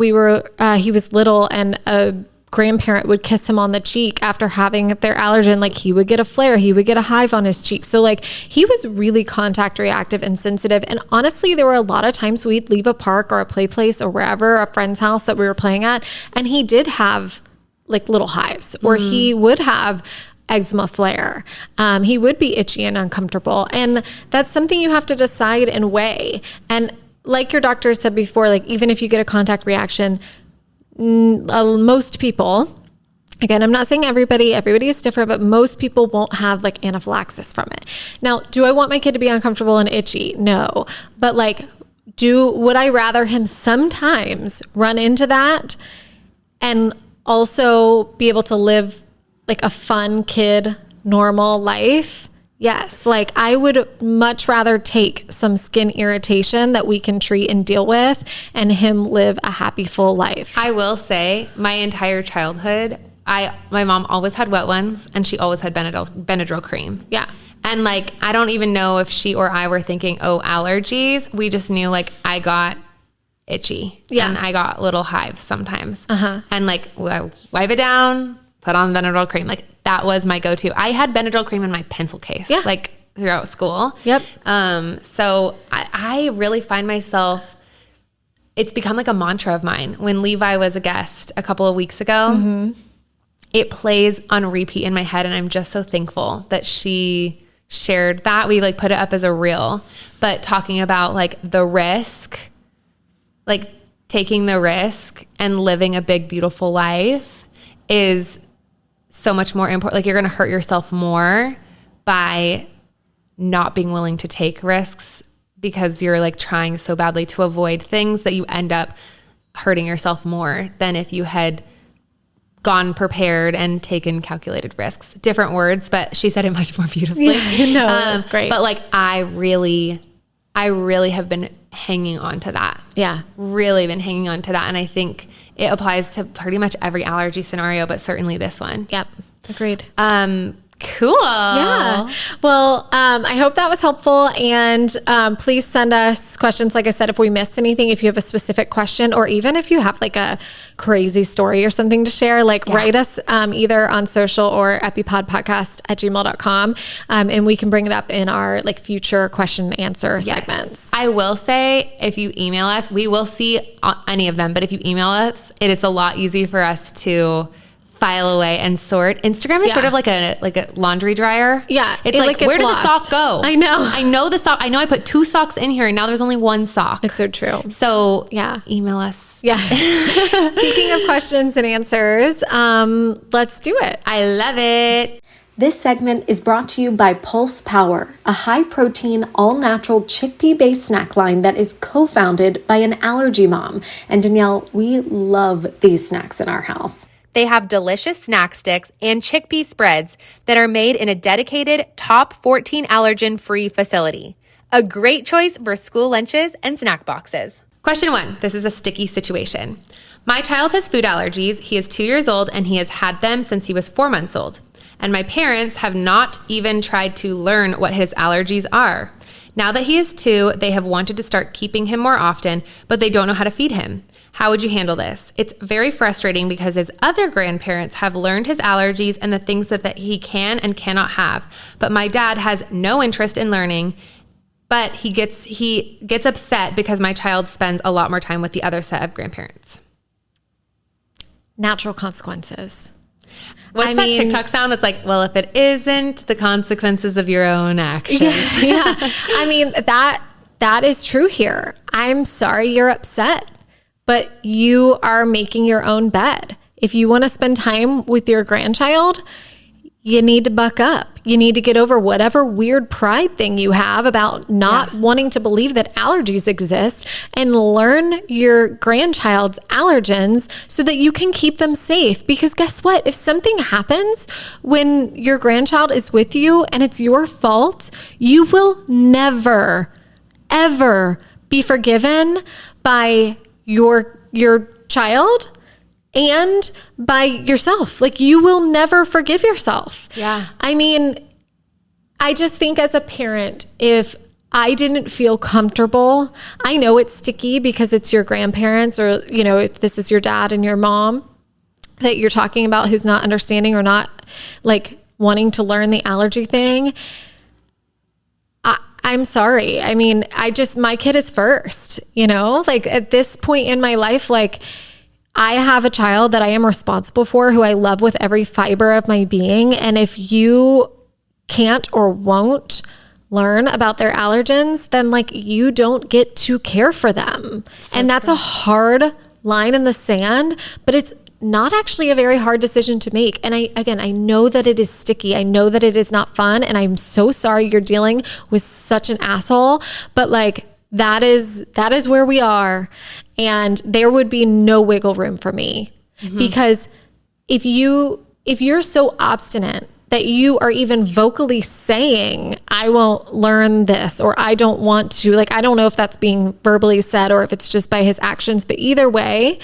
S2: he was little and a grandparent would kiss him on the cheek after having their allergen, like he would get a flare, he would get a hive on his cheek. So like he was really contact reactive and sensitive. And honestly, there were a lot of times we'd leave a park or a play place or wherever, a friend's house that we were playing at, and he did have like little hives, or he would have eczema flare. He would be itchy and uncomfortable. And that's something you have to decide and weigh. And like your doctor said before, like even if you get a contact reaction, most people, again, I'm not saying everybody is different, but most people won't have like anaphylaxis from it. Now, do I want my kid to be uncomfortable and itchy? No. But like, would I rather him sometimes run into that and also be able to live like a fun kid, normal life? Yes. Like I would much rather take some skin irritation that we can treat and deal with, and him live a happy, full life.
S1: I will say my entire childhood, my mom always had wet ones, and she always had Benadryl cream.
S2: Yeah.
S1: And like, I don't even know if she or I were thinking, oh, allergies. We just knew like I got itchy.
S2: Yeah.
S1: And I got little hives sometimes. And like, wipe it down, put on Benadryl cream. Like that was my go-to. I had Benadryl cream in my pencil case, like throughout school.
S2: Yep.
S1: So I really find myself, it's become like a mantra of mine. When Levi was a guest a couple of weeks ago, it plays on repeat in my head. And I'm just so thankful that she shared that. We like put it up as a reel, but talking about like the risk, like taking the risk and living a big, beautiful life is so much more important. Like you're going to hurt yourself more by not being willing to take risks, because you're like trying so badly to avoid things that you end up hurting yourself more than if you had gone prepared and taken calculated risks. Different words, but she said it much more beautifully.
S2: No, that's great.
S1: But like, I really have been hanging on to that.
S2: Yeah.
S1: Really been hanging on to that. And I think it applies to pretty much every allergy scenario, but certainly this one.
S2: Yep. Agreed.
S1: Cool.
S2: Yeah. Well, I hope that was helpful. And please send us questions. Like I said, if we missed anything, if you have a specific question, or even if you have like a crazy story or something to share, like write us either on social or epipodpodcast@gmail.com. And we can bring it up in our like future question and answer segments.
S1: I will say, if you email us, we will see any of them. But if you email us, it's a lot easier for us to file away and sort. Instagram is sort of like a laundry dryer.
S2: Yeah.
S1: It's like where did the sock go?
S2: I know.
S1: I know the sock. I know I put 2 socks in here and now there's only 1 sock.
S2: It's so true.
S1: So email us.
S2: Yeah. Speaking of questions and answers, let's do it.
S1: I love it.
S3: This segment is brought to you by Pulse Power, a high-protein, all-natural chickpea-based snack line that is co-founded by an allergy mom. And Danielle, we love these snacks in our house.
S1: They have delicious snack sticks and chickpea spreads that are made in a dedicated top 14 allergen-free facility. A great choice for school lunches and snack boxes. Question 1. This is a sticky situation. My child has food allergies. He is 2 years old and he has had them since he was 4 months old. And my parents have not even tried to learn what his allergies are. Now that he is 2, they have wanted to start keeping him more often, but they don't know how to feed him. How would you handle this? It's very frustrating because his other grandparents have learned his allergies and the things that he can and cannot have. But my dad has no interest in learning, but he gets upset because my child spends a lot more time with the other set of grandparents.
S2: Natural consequences.
S1: What's that TikTok sound that's like, well, if it isn't the consequences of your own actions?
S2: Yeah. I mean, that is true here. I'm sorry you're upset, but you are making your own bed. If you want to spend time with your grandchild, you need to buck up. You need to get over whatever weird pride thing you have about not wanting to believe that allergies exist and learn your grandchild's allergens so that you can keep them safe. Because guess what? If something happens when your grandchild is with you and it's your fault, you will never, ever be forgiven by your child and by yourself. Like, you will never forgive yourself.
S1: Yeah.
S2: I mean, I just think as a parent, if I didn't feel comfortable, I know it's sticky because it's your grandparents, or, you know, if this is your dad and your mom that you're talking about who's not understanding or not like wanting to learn the allergy thing. I'm sorry. I mean, my kid is first, you know, like at this point in my life, like, I have a child that I am responsible for, who I love with every fiber of my being. And if you can't or won't learn about their allergens, then like you don't get to care for them. And that's a hard line in the sand, but it's not actually a very hard decision to make. And I know that it is sticky. I know that it is not fun. And I'm so sorry you're dealing with such an asshole, but like, that is where we are. And there would be no wiggle room for me, because if you're so obstinate that you are even vocally saying, I won't learn this, or I don't want to, like, I don't know if that's being verbally said or if it's just by his actions, but either way,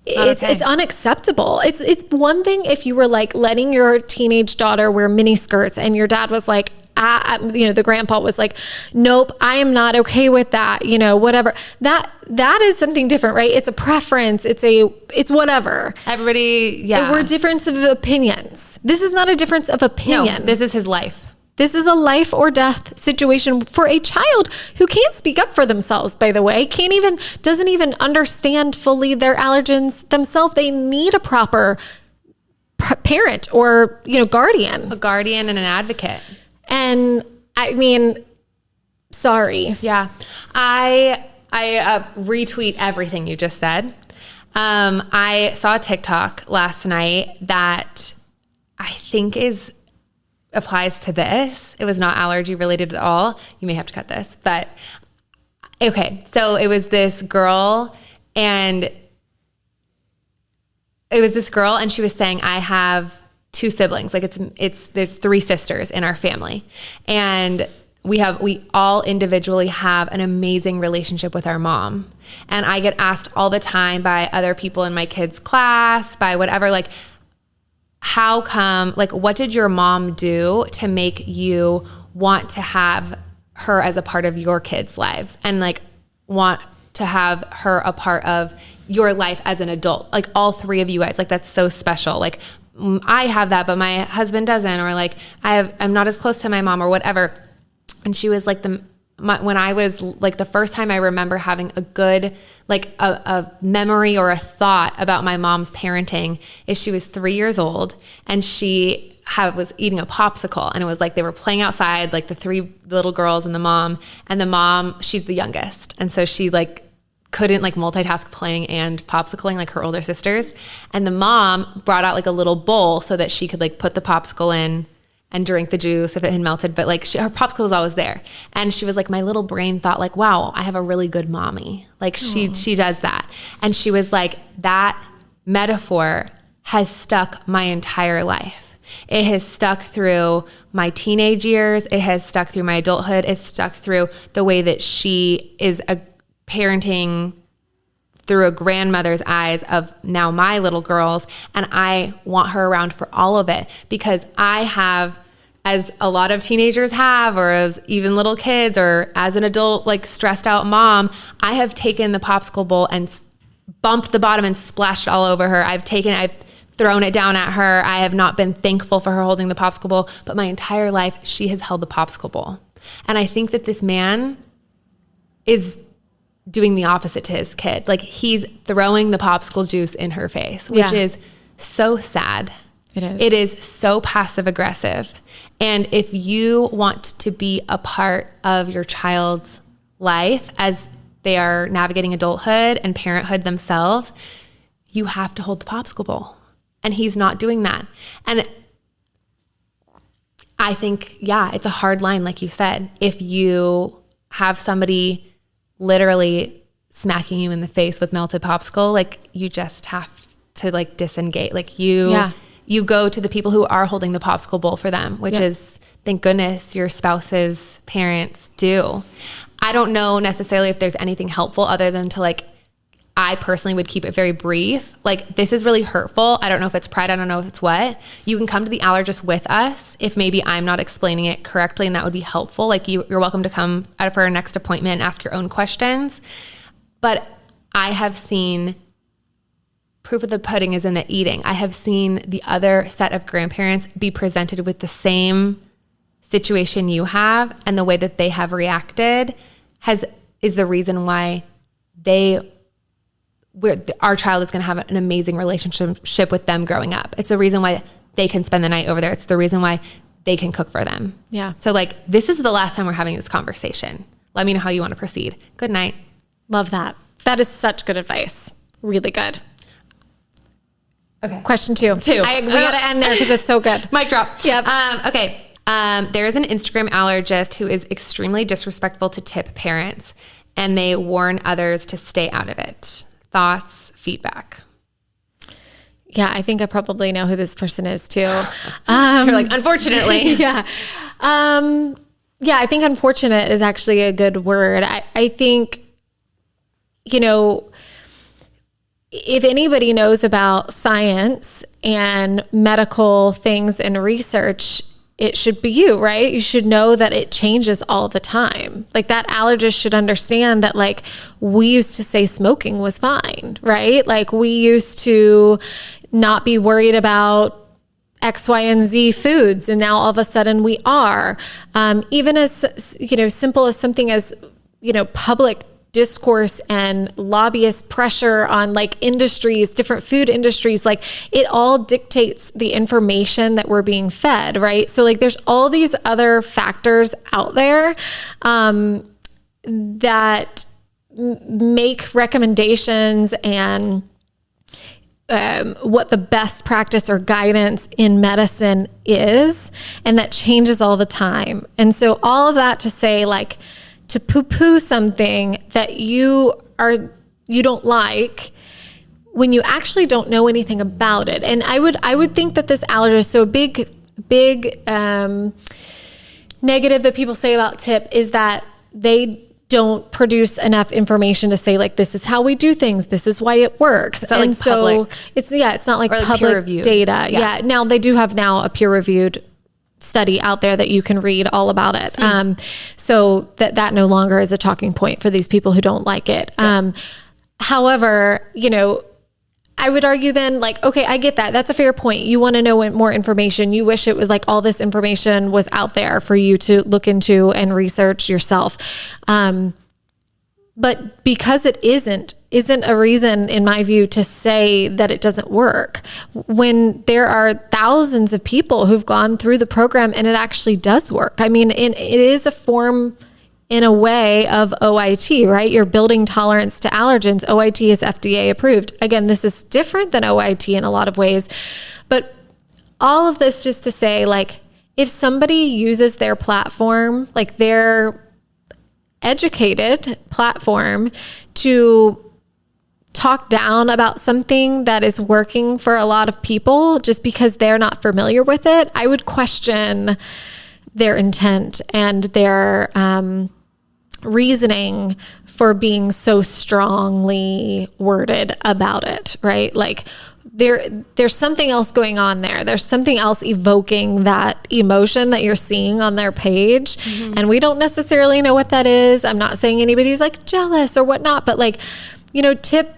S2: it's unacceptable. It's one thing if you were like letting your teenage daughter wear mini skirts and your dad was like, the grandpa was like, nope, I am not okay with that, whatever. That is something different, right? It's a preference. It's whatever.
S1: Everybody, yeah.
S2: We're difference of opinions. This is not a difference of opinion.
S1: No, this is his life.
S2: This is a life or death situation for a child who can't speak up for themselves, by the way, doesn't even understand fully their allergens themselves. They need a proper parent or, guardian.
S1: A guardian and an advocate.
S2: And I mean, sorry.
S1: Yeah. I retweet everything you just said. I saw a TikTok last night that I think applies to this. It was not allergy related at all. You may have to cut this, but okay. So it was this girl and she was saying, I have 2 siblings. Like there's 3 sisters in our family. And we all individually have an amazing relationship with our mom. And I get asked all the time by other people in my kids' class, by whatever, like, how come, like, what did your mom do to make you want to have her as a part of your kids' lives and like want to have her a part of your life as an adult? Like all 3 of you guys, like, that's so special. Like, I have that, but my husband doesn't, or like I'm not as close to my mom or whatever. And she was like, when I was like, the first time I remember having a good, like a memory or a thought about my mom's parenting is she was 3 years old and she was eating a popsicle, and it was like they were playing outside, like the 3 little girls and the mom, she's the youngest. And so she like couldn't like multitask playing and popsicling like her older sisters. And the mom brought out like a little bowl so that she could like put the popsicle in and drink the juice if it had melted, but like her popsicle was always there. And she was like, my little brain thought like, wow, I have a really good mommy. Like she does that. And she was like, that metaphor has stuck my entire life. It has stuck through my teenage years. It has stuck through my adulthood. It's stuck through the way that she is a parenting through a grandmother's eyes of now my little girls. And I want her around for all of it because I have, as a lot of teenagers have, or as even little kids, or as an adult, like stressed out mom, I have taken the popsicle bowl and bumped the bottom and splashed it all over her. I've thrown it down at her. I have not been thankful for her holding the popsicle bowl, but my entire life she has held the popsicle bowl. And I think that this man is doing the opposite to his kid. Like he's throwing the popsicle juice in her face, which is so sad.
S2: It is.
S1: It is so passive aggressive. And if you want to be a part of your child's life as they are navigating adulthood and parenthood themselves, you have to hold the popsicle bowl. And he's not doing that. And I think, it's a hard line, like you said. If you have somebody literally smacking you in the face with melted popsicle, like you just have to like disengage. Like you go to the people who are holding the popsicle bowl for them, which is, thank goodness, your spouse's parents do. I don't know necessarily if there's anything helpful other than to like, I personally would keep it very brief. Like, this is really hurtful. I don't know if it's pride. I don't know if it's what. You can come to the allergist with us if maybe I'm not explaining it correctly, and that would be helpful. Like, you're welcome to come for our next appointment and ask your own questions. But I have seen proof of the pudding is in the eating. I have seen the other set of grandparents be presented with the same situation you have, and the way that they have reacted is the reason why our child is going to have an amazing relationship with them growing up. It's the reason why they can spend the night over there. It's the reason why they can cook for them.
S2: Yeah.
S1: So like, this is the last time we're having this conversation. Let me know how you want to proceed. Good night.
S2: Love that. That is such good advice. Really good.
S1: Okay.
S2: Question two. We got to end there because it's so good.
S1: Mic drop.
S2: Yep.
S1: Okay. There is an Instagram allergist who is extremely disrespectful to tip parents, and they warn others to stay out of it. Thoughts, feedback.
S2: Yeah, I think I probably know who this person is too.
S1: You're like, unfortunately.
S2: Yeah. I think unfortunate is actually a good word. I think, if anybody knows about science and medical things and research, it should be you, right? You should know that it changes all the time. Like, that allergist should understand that, like, we used to say smoking was fine, right? Like, we used to not be worried about X, Y, and Z foods, and now all of a sudden we are. Even as, simple as something as, public discourse and lobbyist pressure on like industries, different food industries, like it all dictates the information that we're being fed, right? So like there's all these other factors out there that make recommendations and what the best practice or guidance in medicine is, and that changes all the time. And so all of that to say, like, to poo-poo something that you don't like when you actually don't know anything about it. And I would think that this allergist, so a big negative that people say about TIP is that they don't produce enough information to say, like, this is how we do things, this is why it works.
S1: It's not like public.
S2: It's not like public
S1: peer-reviewed
S2: data. Yeah. Now they do have now a peer-reviewed study out there that you can read all about it. So that no longer is a talking point for these people who don't like it. Yeah. However, I would argue then, like, okay, I get that. That's a fair point. You want to know more information. You wish it was like all this information was out there for you to look into and research yourself. But because it isn't a reason, in my view, to say that it doesn't work, when there are thousands of people who've gone through the program and it actually does work. I mean, it is a form, in a way, of OIT, right? You're building tolerance to allergens. OIT is FDA approved. Again, this is different than OIT in a lot of ways, but all of this just to say, like, if somebody uses their platform, like their educated platform, to talk down about something that is working for a lot of people just because they're not familiar with it, I would question their intent and their reasoning for being so strongly worded about it, right? Like there's something else going on there. There's something else evoking that emotion that you're seeing on their page. And we don't necessarily know what that is. I'm not saying anybody's like jealous or whatnot, but like, you know, tip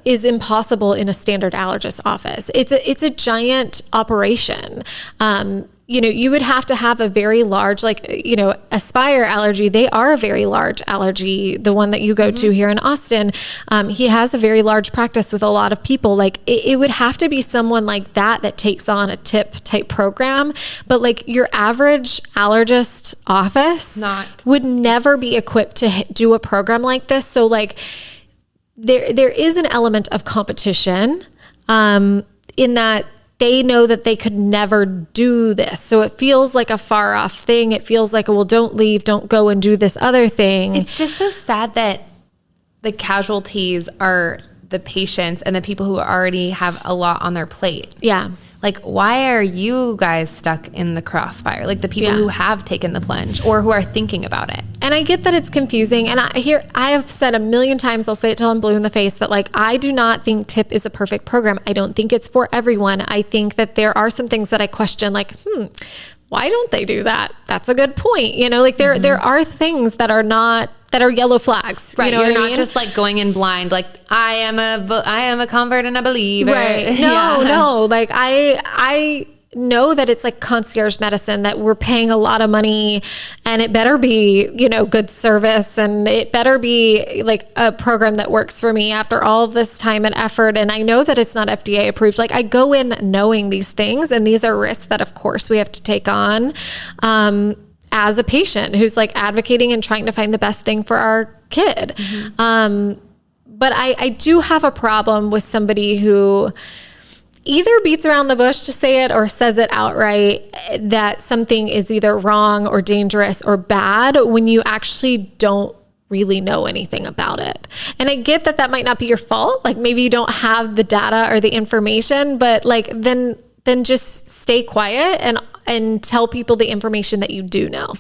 S2: is impossible in a standard allergist office. It's a giant operation. You know, you would have to have a very large, like, you know, Aspire Allergy, they are a very large allergy. The one that you go to here in Austin, he has a very large practice with a lot of people. Like it would have to be someone like that takes on a tip type program. But like your average allergist office would never be equipped to do a program like this. So like there is an element of competition in that they know that they could never do this. So it feels like a far off thing. It feels like, well, don't leave, don't go and do this other thing.
S1: It's just so sad that the casualties are the patients and the people who already have a lot on their plate.
S2: Yeah.
S1: Like, why are you guys stuck in the crossfire? Like the people who have taken the plunge or who are thinking about it.
S2: And I get that it's confusing. And I have said a million times, I'll say it till I'm blue in the face, that like, I do not think TIP is a perfect program. I don't think it's for everyone. I think that there are some things that I question, like, why don't they do that? That's a good point. You know, like there are things that are yellow flags.
S1: Right.
S2: You know,
S1: You're not just like going in blind, like I am a convert and a believer.
S2: Right. No. Like I know that it's like concierge medicine, that we're paying a lot of money, and it better be, you know, good service, and it better be like a program that works for me after all of this time and effort. And I know that it's not FDA approved. Like I go in knowing these things, and these are risks that of course we have to take on, as a patient who's like advocating and trying to find the best thing for our kid. But I do have a problem with somebody who either beats around the bush to say it or says it outright, that something is either wrong or dangerous or bad when you actually don't really know anything about it. And I get that that might not be your fault. Like maybe you don't have the data or the information, but like then just stay quiet and tell people the information that you do know.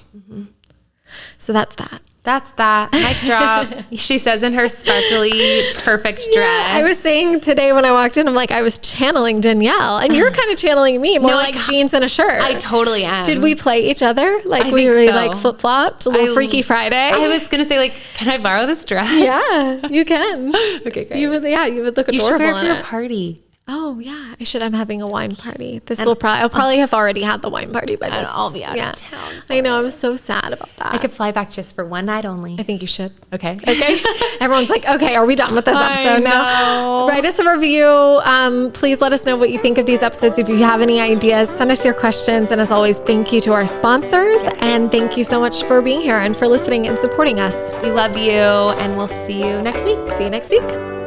S2: So that's that.
S1: That's that. Mic drop. She says in her sparkly, perfect dress.
S2: I was saying today when I walked in, I'm like, I was channeling Danielle, and you're kind of channeling me, more like jeans and a shirt.
S1: I totally am.
S2: Did we play each other? Like
S1: I
S2: we
S1: think
S2: were
S1: so.
S2: like flip-flopped, a little Freaky Friday?
S1: I was going to say, like, can I borrow this dress?
S2: Yeah, you can.
S1: Okay, great.
S2: You would look adorable
S1: You should wear it for
S2: in
S1: your
S2: it.
S1: party.
S2: Oh yeah, I should. I'm having a wine party. I'll probably have already had the wine party by this.
S1: I'll be out of town.
S2: I know. I'm so sad about that.
S1: I could fly back just for one night only.
S2: I think you should.
S1: Okay.
S2: Everyone's like, okay, are we done with this episode now? Write us a review. Please let us know what you think of these episodes. If you have any ideas, send us your questions. And as always, thank you to our sponsors. And thank you so much for being here and for listening and supporting us.
S1: We love you, and we'll see you next week.
S2: See you next week.